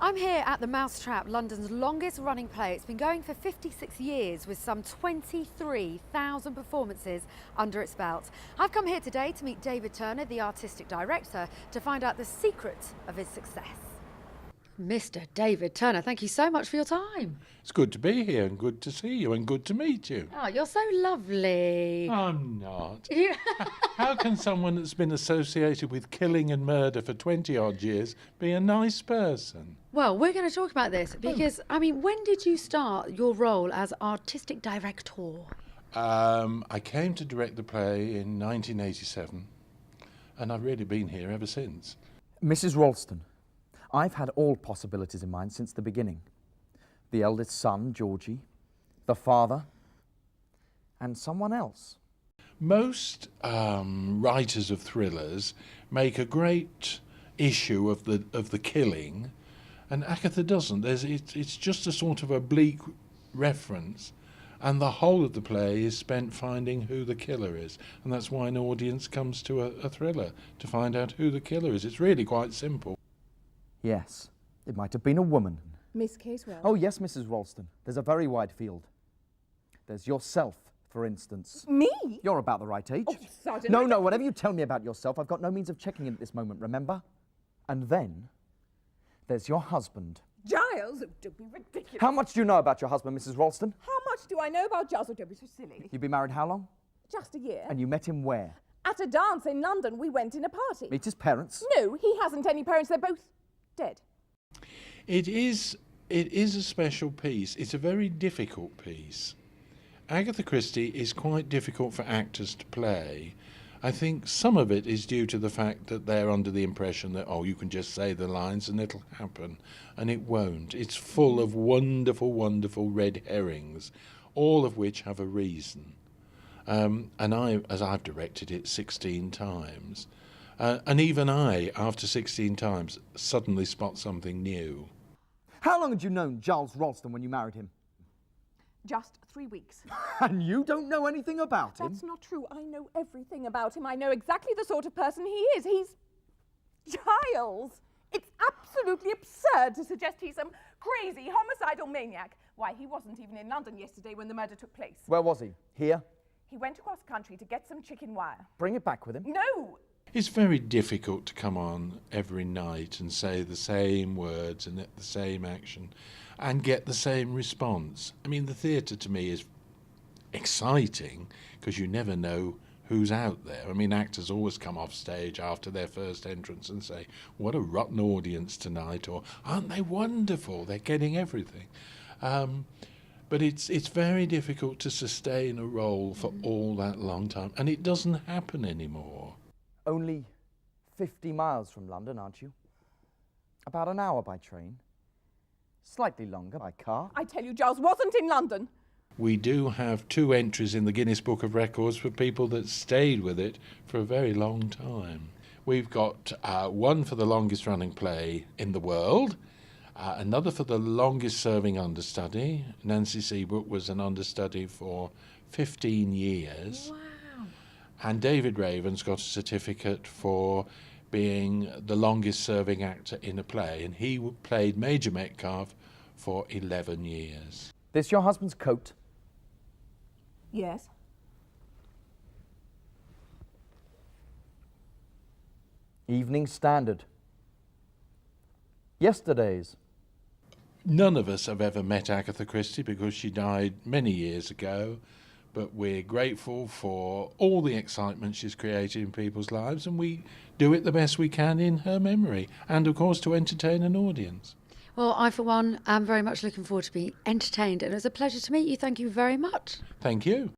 I'm here at the Mousetrap, London's longest running play. It's been going for 56 years with some 23,000 performances under its belt. I've come here today to meet David Turner, the artistic director, to find out the secret of his success. Mr. David Turner, thank you so much for your time. It's good to be here and good to see you and good to meet you. Oh, you're so lovely. I'm not. How can someone that's been associated with killing and murder for 20-odd years be a nice person? Well, we're going to talk about this because, I mean, when did you start your role as artistic director? I came to direct the play in 1987 and I've really been here ever since. Mrs. Ralston, I've had all possibilities in mind since the beginning. The eldest son, Georgie, the father, and someone else. Most writers of thrillers make a great issue of the killing, and Agatha doesn't. It's just a sort of oblique reference, and the whole of the play is spent finding who the killer is, and that's why an audience comes to a thriller, to find out who the killer is. It's really quite simple. Yes, it might have been a woman. Miss Casewell? Oh, yes, Mrs. Ralston. There's a very wide field. There's yourself, for instance. Me? You're about the right age. Oh, Sergeant. No, whatever you tell me about yourself, I've got no means of checking it at this moment, remember? And then there's your husband. Giles? Oh, don't be ridiculous. How much do you know about your husband, Mrs. Ralston? How much do I know about Giles? Oh, don't be so silly. You've been married how long? Just a year. And you met him where? At a dance in London, we went in a party. Meet his parents? No, he hasn't any parents. They're both dead. It is a special piece. It's a very difficult piece. Agatha Christie is quite difficult for actors to play. I think some of it is due to the fact that they're under the impression that, oh, you can just say the lines and it'll happen, and it won't. It's full of wonderful, wonderful red herrings, all of which have a reason. And I've directed it 16 times, and even I, after 16 times, suddenly spot something new. How long had you known Giles Ralston when you married him? Just 3 weeks. And you don't know anything about him? That's not true. I know everything about him. I know exactly the sort of person he is. He's Giles. It's absolutely absurd to suggest he's some crazy homicidal maniac. Why, he wasn't even in London yesterday when the murder took place. Where was he? Here? He went across country to get some chicken wire. Bring it back with him. No! It's very difficult to come on every night and say the same words and the same action and get the same response. I mean, the theatre to me is exciting because you never know who's out there. I mean, actors always come off stage after their first entrance and say, what a rotten audience tonight, or aren't they wonderful? They're getting everything. But it's very difficult to sustain a role for all that long time, and it doesn't happen anymore. Only 50 miles from London, aren't you? About an hour by train. Slightly longer by car. I tell you, Giles wasn't in London. We do have 2 entries in the Guinness Book of Records for people that stayed with it for a very long time. We've got one for the longest running play in the world, another for the longest serving understudy. Nancy Seabrook was an understudy for 15 years. Wow. And David Raven's got a certificate for being the longest serving actor in a play, and he played Major Metcalf for 11 years. This your husband's coat? Yes. Evening Standard. Yesterday's. None of us have ever met Agatha Christie because she died many years ago, but we're grateful for all the excitement she's created in people's lives, and we do it the best we can in her memory, and of course to entertain an audience. Well, I, for one, am very much looking forward to being entertained, and it was a pleasure to meet you. Thank you very much. Thank you.